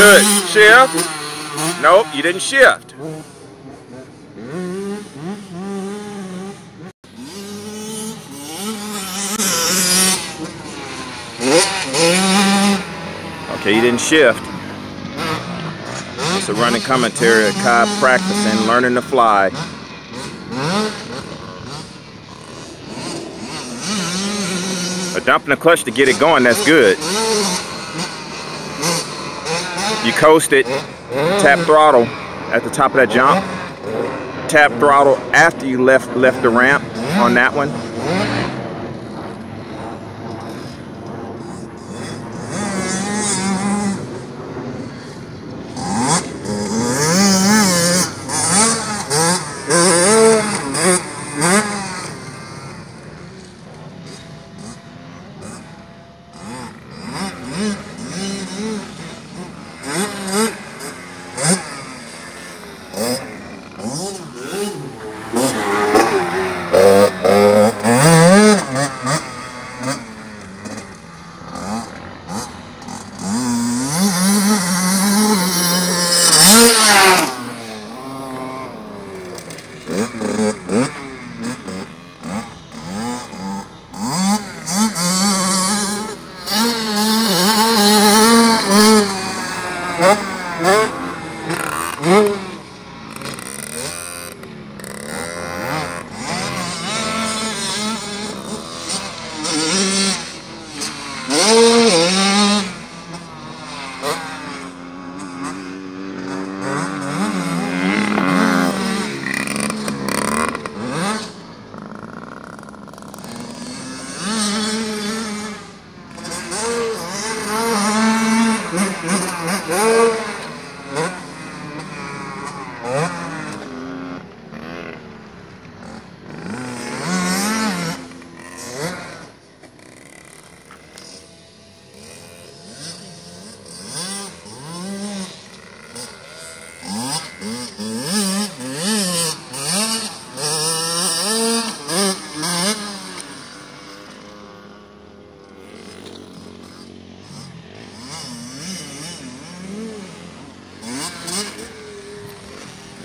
Good. Shift. Nope, you didn't shift. Okay, you didn't shift. It's a running commentary of Kai practicing, learning to fly. Dumping the clutch to get it going, that's good. You coast it, tap throttle at the top of that jump. Tap throttle after you left the ramp on that one.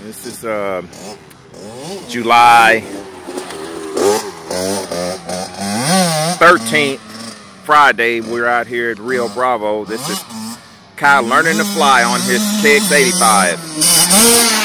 This is July 13th, Friday. We're out here at Rio Bravo. This is Kai learning to fly on his KX85.